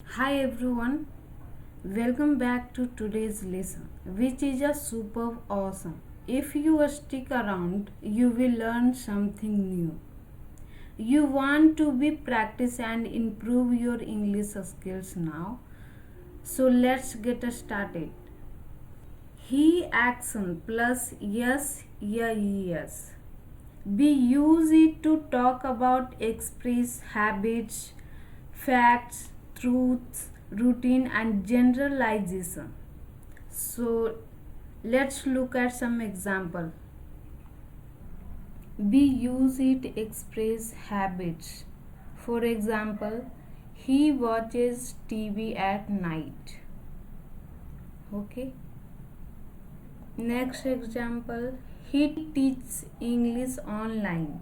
Hi everyone, welcome back to today's lesson, which is a super awesome. If you stick around, you will learn something new. You want to be practice and improve your English skills now. So let's get started. He action plus yes, yeah, yes. We use it to talk about express habits, facts, truths, routine, and generalization. So let's look at some example. We use it to express habits. For example, he watches TV at night. Okay. Next example, he teaches English online.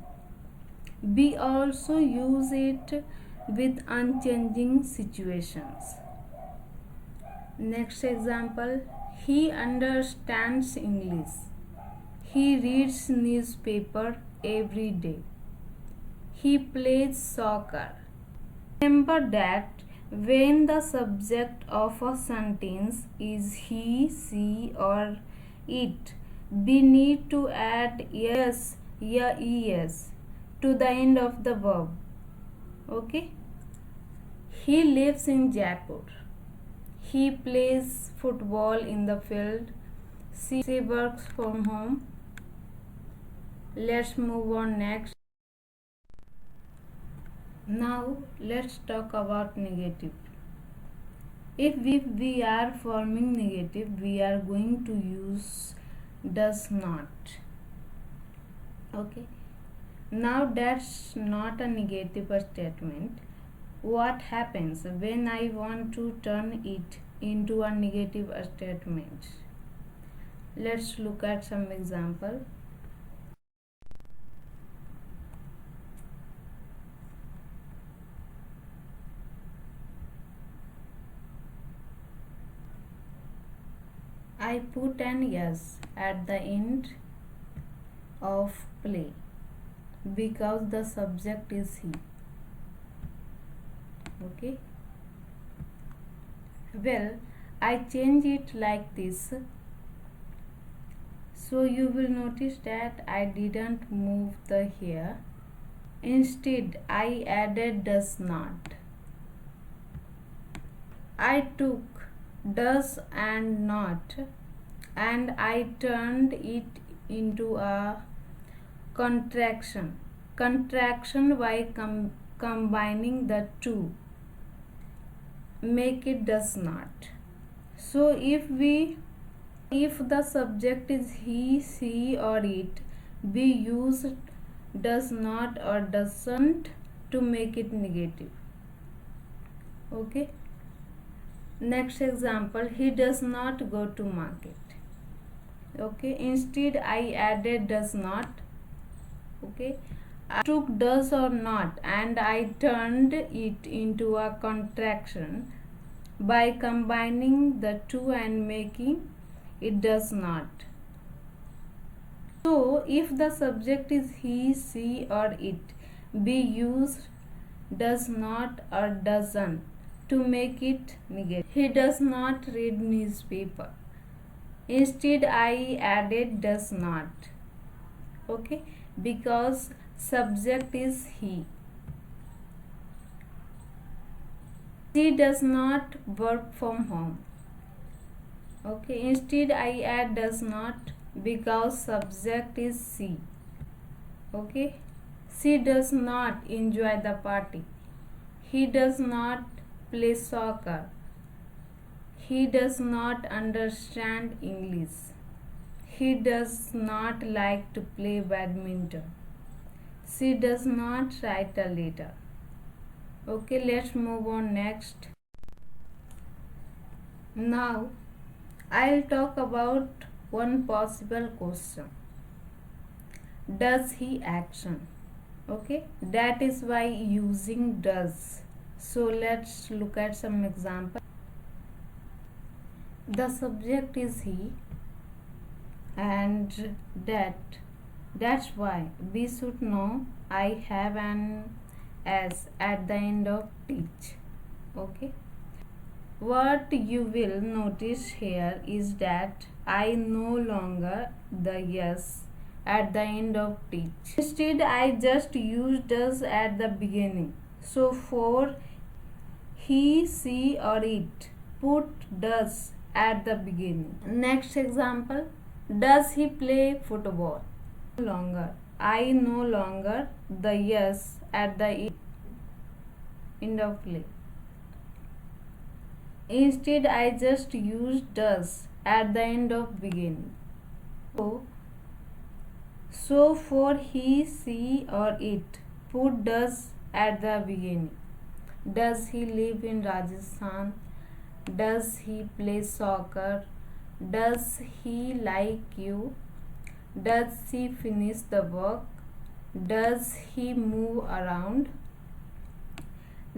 We also use it with unchanging situations. Next example, he understands English. He reads newspaper every day. He plays soccer. Remember that when the subject of a sentence is he, she or it, we need to add yes, yeah, es to the end of the verb. Okay? He lives in Jaipur. He plays football in the field. She works from home. Let's move on next. Now let's talk about negative. If we are forming negative, we are going to use does not. Okay. Now that's not a negative statement. What happens when I want to turn it into a negative statement? Let's look at some example. I put an yes at the end of play because the subject is he. Okay. Well, I change it like this. So you will notice that I didn't move the here. Instead, I added does not. I took does and not and I turned it into a contraction. Contraction by combining the two make it does not. So if the subject is he, she or it, we use does not or doesn't to make it negative. Okay. Next example, he does not go to market. Okay, instead I added does not. Okay, I took does or not and I turned it into a contraction by combining the two and making it does not. So if the subject is he, she or it, we use does not or doesn't to make it negative. He does not read newspaper. Instead I added does not. Okay, because subject is he. She does not work from home. Okay, instead I add does not because subject is she. Okay, she does not enjoy the party. He does not play soccer. He does not understand English. He does not like to play badminton. She does not write a letter. Okay, let's move on next. Now, I'll talk about one possible question. Does he action? Okay, that is why using does. So let's look at some example. The subject is he and that's why we should know I have an s at the end of teach. Okay, What you will notice here is that I no longer the yes at the end of teach. Instead, I just use does at the beginning. So for he, she, or it, put does at the beginning. Next example, does he play football? No longer. I no longer the yes at the end of play. Instead, I just use does at the end of beginning. So for he, she, or it, put does at the beginning. Does he live in Rajasthan? Does he play soccer? Does he like you? Does he finish the work? Does he move around?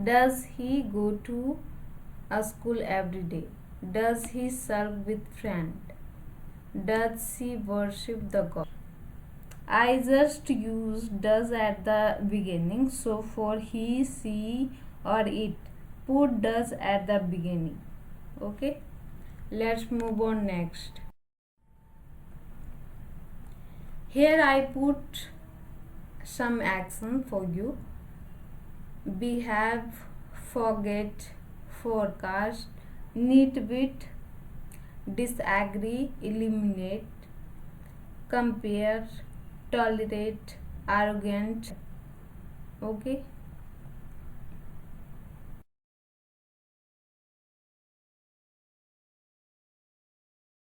Does he go to a school every day? Does he serve with friend? Does he worship the God? I just use does at the beginning, so for he, she, or it, put does at the beginning. Okay, let's move on next. Here I put some action for you. Behave, forget, forecast, nitwit, disagree, eliminate, compare, tolerate, arrogant. Okay.